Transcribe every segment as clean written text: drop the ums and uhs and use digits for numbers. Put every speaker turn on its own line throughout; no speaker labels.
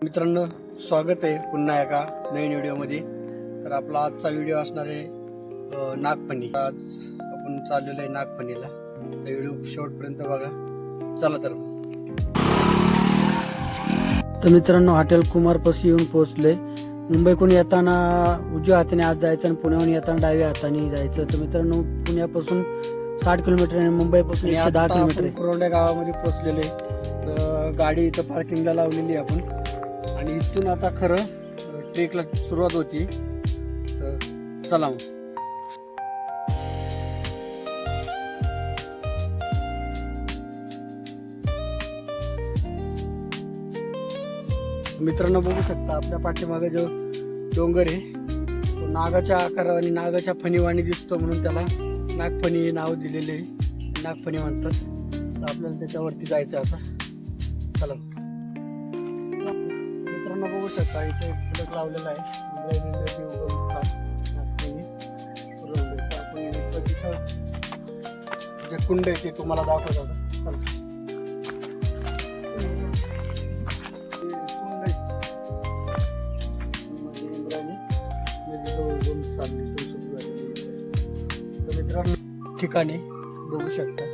मित्रांनो, स्वागत आहे पुन्हा एका नवीन व्हिडिओमध्ये. तर आपला आजचा व्हिडिओ असणार आहे नागफणी. आज आपण चाललेलो आहे नागफणीला, तर व्हिडिओ शेवटपर्यंत बघा. चला तर मित्रांनो, हॉटेल कुमारपाशी येऊन पोहोचले. मुंबईकडून येताना उजव्या हाताने आज जायचं आणि पुण्याहून येताना डाव्या हाताने जायचं. तर मित्रांनो, पुण्यापासून 60 किलोमीटर आहे, मुंबईपासून 110 किलोमीटर आहे. कुरोंड्या गावामध्ये पोहोचलेले. तर गाडी इथं पार्किंगला लावलेली आहे आपण, आणि इथून आता खरं ट्रेकला सुरुवात होती. तर चला मग. मित्रांनो, बघू शकता आपल्या पाठीमागे जो डोंगर आहे तो नागाच्या आकारा आणि नागाच्या फणीवाणी दिसतो, म्हणून त्याला नागफणी हे नाव दिलेले आहे. नागफणी म्हणतात. तर आपल्याला त्याच्यावरती जायचं आता. चला मित्रांनो, बघू शकता इथे फलक लावलेला आहे. जे कुंड आहे ते तुम्हाला दाखवत होतं. मित्रांनो, ठिकाणी बघू शकता.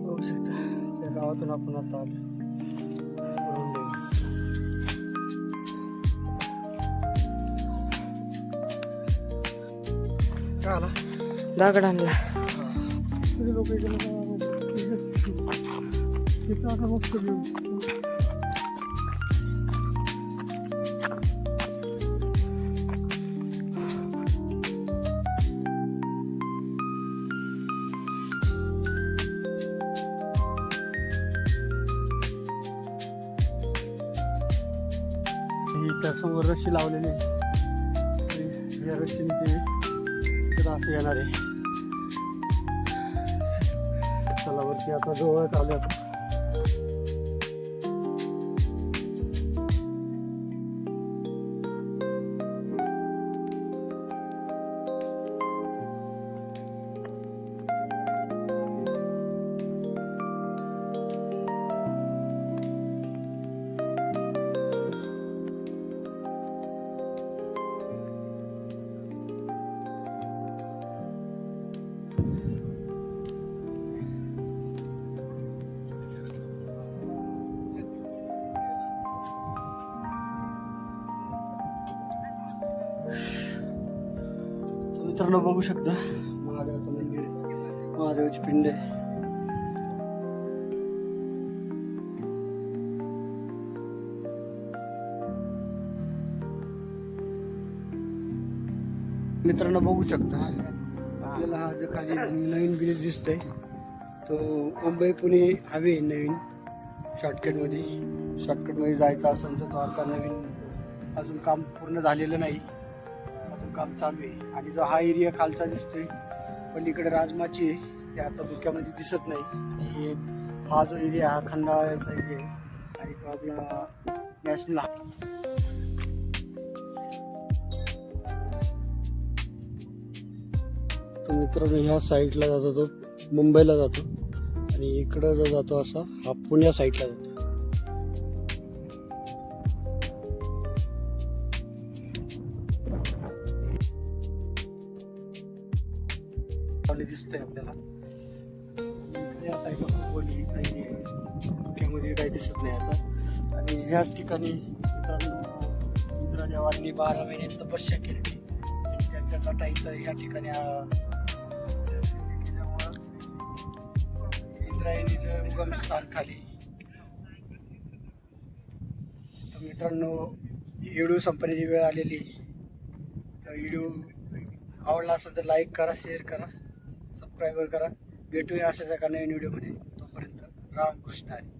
बघू शकता त्या गावातून आपण आता आलो. काय आला
दगड आणला.
लोक मस्त त्यासमोर रशी लावलेली आहे. या रशीने ते तिकडं असं येणार आहे. चला वरती आता जवळच आले आपण. मित्रांनो, बघू शकता महादेवाचं मंदिर, महादेवाची पिंड आहे. मित्रांनो, बघू शकता आपल्याला हा जो खाली नवीन ब्रिज दिसतोय तो मुंबई पुणे हायवे नवीन शॉर्टकटमध्ये जायचं असेल तर तो आता नवीन अजून काम पूर्ण झालेलं नाही, अजून काम चालू आहे. आणि जो हा एरिया खालचा दिसतोय पलीकडे राजमाची आहे, ते आता धुक्यामध्ये दिसत नाही. आणि हा जो एरिया हा खंडाळ्याचा एरिया आहे आणि तो आपला नॅशनल. तो मित्रांनो ह्या साईडला जातो तो मुंबईला जातो, आणि इकडं जो जातो असा हा पुण्या साईडला जातो. दिसतंय आपल्याला या साईडला धुक्यामध्ये काही दिसत नाही आता. आणि ह्याच ठिकाणी मित्रांनो इंद्रदेवांनी 12 महिने तपस्या केली आणि त्यांच्या जटाईचं ह्या ठिकाणी केल्यामुळं इंद्रायणीचं उगमस्थान खाली. तर मित्रांनो, व्हिडिओ संपण्याची वेळ आलेली आहे. तर व्हिडिओ आवडला असेल तर लाईक करा, शेअर करा, सबस्क्राईबर करा. भेटूया अशाच एका नवीन व्हिडिओमध्ये. तोपर्यंत रामकृष्ण हरी.